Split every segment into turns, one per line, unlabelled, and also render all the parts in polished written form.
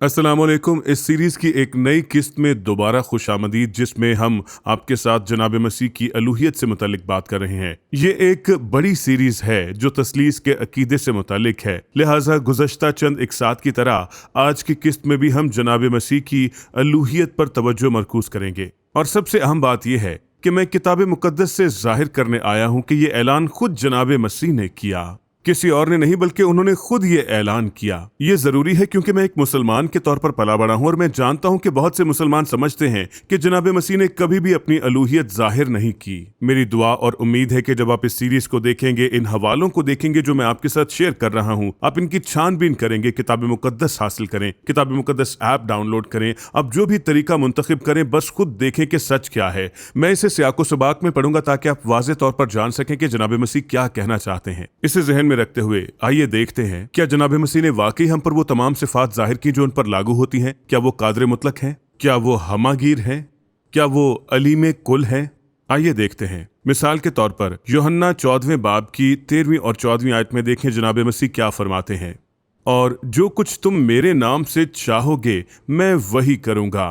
अस्सलाम वालेकुम। इस सीरीज़ की एक नई किस्त में दोबारा खुशामदीद, जिसमें हम आपके साथ जनाब मसीह की अलूहियत से मुतालिक बात कर रहे हैं। ये एक बड़ी सीरीज़ है जो तस्लीस के अकीदे से मुतालिक है, लिहाजा गुज़श्ता चंद इकसात की तरह आज की किस्त में भी हम जनाब मसीह की अलूहियत पर तवज्जो मरकूज़ करेंगे। और सबसे अहम बात यह है कि मैं किताब मुक़द्दस से ज़ाहिर करने आया हूँ कि ये ऐलान खुद जनाब मसीह ने किया, किसी और ने नहीं, बल्कि उन्होंने खुद ये ऐलान किया। ये जरूरी है क्योंकि मैं एक मुसलमान के तौर पर पला बड़ा हूं और मैं जानता हूं कि बहुत से मुसलमान समझते हैं कि जनाब मसीह ने कभी भी अपनी अलूहियत जाहिर नहीं की। मेरी दुआ और उम्मीद है कि जब आप इस सीरीज को देखेंगे, इन हवालों को देखेंगे जो मैं आपके साथ शेयर कर रहा हूं, आप इनकी छानबीन करेंगे, किताब मुकद्दस हासिल करें, किताब मुकद्दस ऐप डाउनलोड करें, अब जो भी तरीका मुंतखब करें, बस खुद देखें कि सच क्या है। मैं इसे सियाको सबाक में पढ़ूंगा ताकि आप वाज़ेह तौर पर जान सकें कि जनाब मसीह क्या कहना चाहते हैं। इसे जहन में रखते हुए आइए देखते हैं, क्या जनाब मसीह ने वाकई हम पर वो तमाम सिफात जाहिर की जो उन पर लागू होती हैं? क्या वो कादर मुतलक हैं? क्या वो हमागीर हैं? क्या वो अलीम कुल हैं? आइए देखते हैं। मिसाल के तौर पर यूहन्ना 14वें बाब की 13वीं और 14वीं आयत में देखें जनाब मसीह क्या फरमाते हैं। और जो कुछ तुम मेरे नाम से चाहोगे मैं वही करूंगा।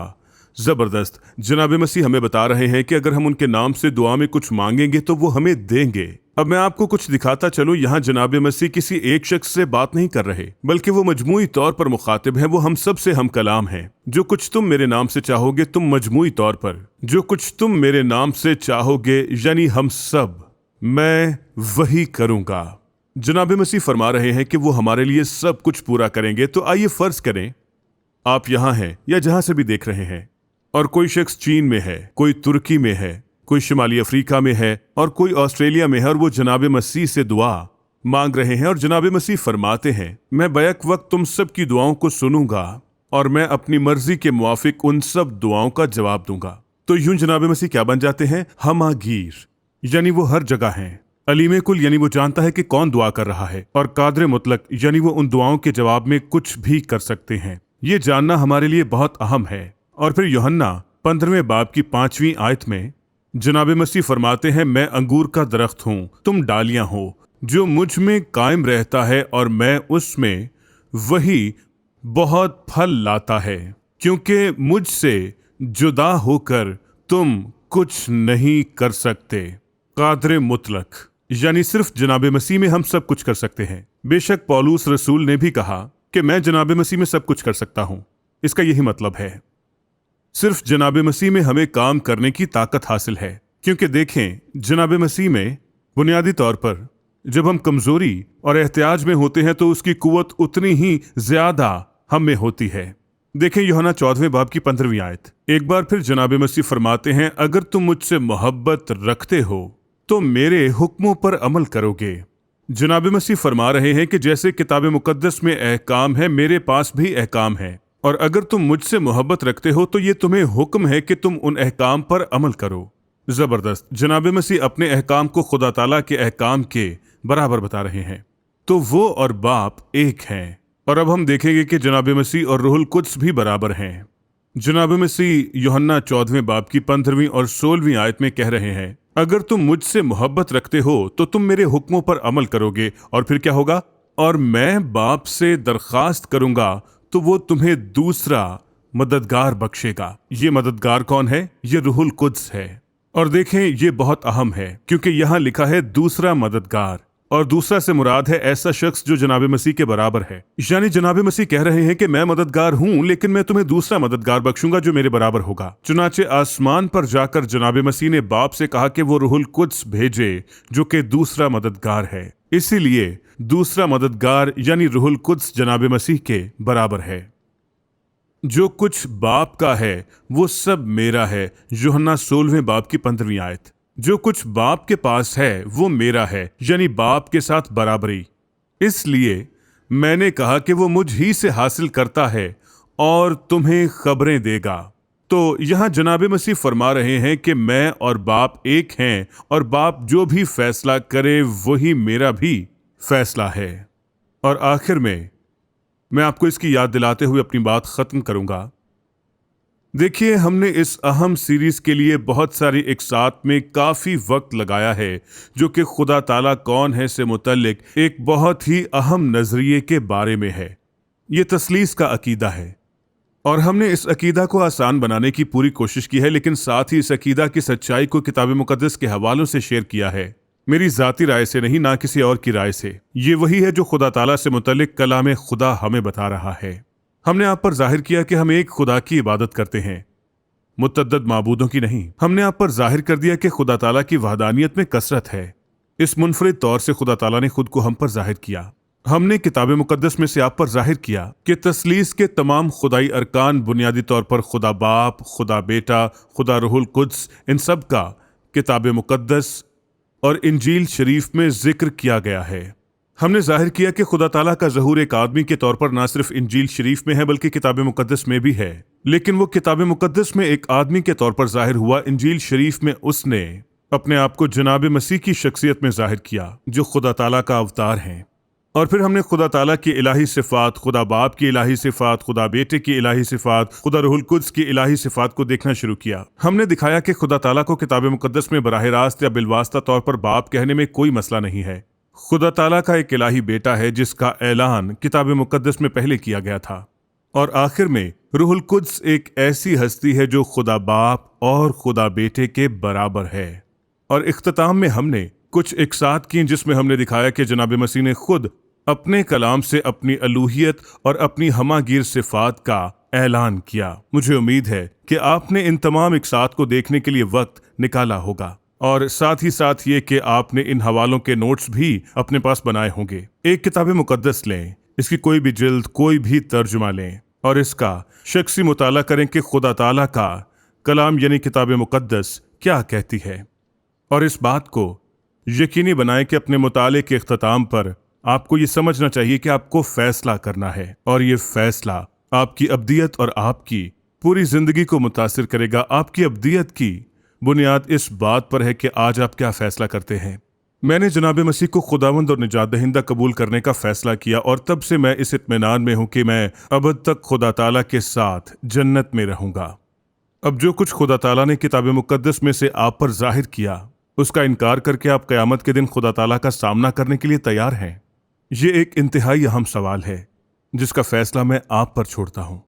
जबरदस्त। जनाब मसीह हमें बता रहे हैं कि अगर हम उनके नाम से दुआ में कुछ मांगेंगे तो वो हमें देंगे। अब मैं आपको कुछ दिखाता चलूं, यहाँ जनाब मसीह किसी एक शख्स से बात नहीं कर रहे, बल्कि वो मजमूई तौर पर मुखातिब है। वो हम सब से हम कलाम है। जो कुछ तुम मेरे नाम से चाहोगे, तुम मजमूई तौर पर जो कुछ तुम मेरे नाम से चाहोगे, यानी हम सब, मैं वही करूंगा। जनाब मसीह फरमा रहे हैं कि वो हमारे लिए सब कुछ पूरा करेंगे। तो आइए फर्ज करें आप यहाँ हैं या जहां से भी देख रहे हैं, और कोई शख्स चीन में है, कोई तुर्की में है, कोई शिमाली अफ्रीका में है और कोई ऑस्ट्रेलिया में है, और वो जनाब मसीह से दुआ मांग रहे हैं। और जनाब मसीह फरमाते हैं, मैं बैक वक्त तुम सब की दुआओं को सुनूंगा और मैं अपनी मर्जी के मुआफिक उन सब दुआओं का जवाब दूंगा। तो यूं जनाब मसीह क्या बन जाते हैं? हमागीर, यानी वो हर जगह हैं। अलीम कुल, यानी वो जानता है कि कौन दुआ कर रहा है। और कादर मुतलक, यानी वो उन दुआओं के जवाब में कुछ भी कर सकते हैं। ये जानना हमारे लिए बहुत अहम है। और फिर यूहन्ना 15वें बाब की 5वीं आयत में जनाब मसीह फरमाते हैं, मैं अंगूर का दरख्त हूं, तुम डालियां हो। जो मुझ में कायम रहता है और मैं उसमें, वही बहुत फल लाता है, क्योंकि मुझसे जुदा होकर तुम कुछ नहीं कर सकते। कादर मुतलक, यानी सिर्फ जनाब मसीह में हम सब कुछ कर सकते हैं। बेशक पौलुस रसूल ने भी कहा कि मैं जनाब मसीह में सब कुछ कर सकता हूं। इसका यही मतलब है, सिर्फ जनाब मसीह में हमें काम करने की ताकत हासिल है। क्योंकि देखें, जनाब मसीह में बुनियादी तौर पर जब हम कमजोरी और एहतियाज में होते हैं तो उसकी कुव्वत उतनी ही ज्यादा हम में होती है। देखें यूहन्ना 14वें बाब की 15वीं आयत। एक बार फिर जनाब मसीह फरमाते हैं, अगर तुम मुझसे मोहब्बत रखते हो तो मेरे हुक्मों पर अमल करोगे। जनाब मसीह फरमा रहे हैं कि जैसे किताब मुकद्दस में अहकाम है, मेरे पास भी अहकाम है, और अगर तुम मुझसे मोहब्बत रखते हो तो ये तुम्हें हुक्म है कि तुम उन अहकाम पर अमल करो। जबरदस्त। जनाब मसीह अपने अहकाम को खुदा ताला के अहकाम के बराबर बता रहे हैं। तो वो और बाप एक हैं। और अब हम देखेंगे कि जनाब मसीह और रूहुल कुद्स भी बराबर हैं। जनाब मसीह यूहन्ना 14वें बाब की 15वीं और 16वीं आयत में कह रहे हैं, अगर तुम मुझसे मोहब्बत रखते हो तो तुम मेरे हुक्मों पर अमल करोगे। और फिर क्या होगा? और मैं बाप से दरखास्त करूंगा तो वो तुम्हें दूसरा मददगार बख्शेगा। ये मददगार कौन है? ये रूहुल कुद्स है। और देखें, ये बहुत अहम है क्योंकि यहाँ लिखा है दूसरा मददगार, और दूसरा से मुराद है ऐसा शख्स जो जनाब मसीह के बराबर है। यानी जनाब मसीह कह रहे हैं कि मैं मददगार हूं, लेकिन मैं तुम्हें दूसरा मददगार बख्शूंगा जो मेरे बराबर होगा। चुनाचे आसमान पर जाकर जनाब मसीह ने बाप से कहा कि वो रूहुल कुद्स भेजे जो कि दूसरा मददगार है। इसीलिए दूसरा मददगार यानी रूहुल कुद्स जनाब मसीह के बराबर है। जो कुछ बाप का है वो सब मेरा है। यूहन्ना 16वें बाब की 15वीं आयत। जो कुछ बाप के पास है वो मेरा है, यानी बाप के साथ बराबरी। इसलिए मैंने कहा कि वो मुझ ही से हासिल करता है और तुम्हें खबरें देगा। तो यहाँ जनाब मसीह फरमा रहे हैं कि मैं और बाप एक हैं, और बाप जो भी फैसला करे वही मेरा भी फैसला है। और आखिर में मैं आपको इसकी याद दिलाते हुए अपनी बात खत्म करूंगा। देखिए, हमने इस अहम सीरीज के लिए बहुत सारी इकसात में काफी वक्त लगाया है, जो कि खुदा ताला कौन है से मुतल्लिक एक बहुत ही अहम नजरिए के बारे में है। ये तस्लीस का अकीदा है। اور ہم نے اس عقیدہ کو آسان بنانے کی پوری کوشش کی ہے، لیکن ساتھ ہی اس عقیدہ کی سچائی کو کتاب مقدس کے حوالوں سے شیئر کیا ہے، میری ذاتی رائے سے نہیں، نہ کسی اور کی رائے سے۔ یہ وہی ہے جو خدا تعالیٰ سے متعلق کلام خدا ہمیں بتا رہا ہے۔ ہم نے آپ پر ظاہر کیا کہ ہم ایک خدا کی عبادت کرتے ہیں، متعدد معبودوں کی نہیں۔ ہم نے آپ پر ظاہر کر دیا کہ خدا تعالیٰ کی وحدانیت میں کثرت ہے۔ اس منفرد طور سے خدا تعالیٰ نے خود کو ہم پر ظاہر کیا۔ ہم نے کتاب مقدس میں سے آپ پر ظاہر کیا کہ تثلیث کے تمام خدائی ارکان بنیادی طور پر خدا باپ، خدا بیٹا، خدا روح القدس، ان سب کا کتاب مقدس اور انجیل شریف میں ذکر کیا گیا ہے۔ ہم نے ظاہر کیا کہ خدا تعالیٰ کا ظہور ایک آدمی کے طور پر نہ صرف انجیل شریف میں ہے بلکہ کتاب مقدس میں بھی ہے، لیکن وہ کتاب مقدس میں ایک آدمی کے طور پر ظاہر ہوا، انجیل شریف میں اس نے اپنے آپ کو جناب مسیح کی شخصیت میں ظاہر کیا جو خدا تعالیٰ کا اوتار ہیں۔ اور پھر ہم نے خدا تعالیٰ کی الہی صفات، خدا باپ کی الہی صفات، خدا بیٹے کی الہی صفات، خدا روح القدس کی الہی صفات کو دیکھنا شروع کیا۔ ہم نے دکھایا کہ خدا تعالیٰ کو کتاب مقدس میں براہ راست یا بالواسطہ طور پر باپ کہنے میں کوئی مسئلہ نہیں ہے۔ خدا تعالیٰ کا ایک الہی بیٹا ہے جس کا اعلان کتاب مقدس میں پہلے کیا گیا تھا، اور آخر میں روح القدس ایک ایسی ہستی ہے جو خدا باپ اور خدا بیٹے کے برابر ہے۔ اور اختتام میں ہم نے کچھ اقساط کی جس میں ہم نے دکھایا کہ جناب مسیح نے خود اپنے کلام سے اپنی الوہیت اور اپنی ہمہ گیر صفات کا اعلان کیا۔ مجھے امید ہے کہ آپ نے ان تمام اقساط کو دیکھنے کے لیے وقت نکالا ہوگا، اور ساتھ ہی ساتھ یہ کہ آپ نے ان حوالوں کے نوٹس بھی اپنے پاس بنائے ہوں گے۔ ایک کتاب مقدس لیں، اس کی کوئی بھی جلد، کوئی بھی ترجمہ لیں اور اس کا شخصی مطالعہ کریں کہ خدا تعالیٰ کا کلام یعنی کتاب مقدس کیا کہتی ہے، اور اس بات کو یقینی بنائیں کہ اپنے مطالعے کے اختتام پر آپ کو یہ سمجھنا چاہیے کہ آپ کو فیصلہ کرنا ہے، اور یہ فیصلہ آپ کی ابدیت اور آپ کی پوری زندگی کو متاثر کرے گا۔ آپ کی ابدیت کی بنیاد اس بات پر ہے کہ آج آپ کیا فیصلہ کرتے ہیں۔ میں نے جناب مسیح کو خداوند اور نجات دہندہ قبول کرنے کا فیصلہ کیا، اور تب سے میں اس اطمینان میں ہوں کہ میں ابد تک خدا تعالیٰ کے ساتھ جنت میں رہوں گا۔ اب جو کچھ خدا تعالیٰ نے کتاب مقدس میں سے آپ پر ظاہر کیا، اس کا انکار کر کے آپ قیامت کے دن خدا تعالیٰ کا سامنا کرنے کے لیے تیار ہیں؟ یہ ایک انتہائی اہم سوال ہے جس کا فیصلہ میں آپ پر چھوڑتا ہوں۔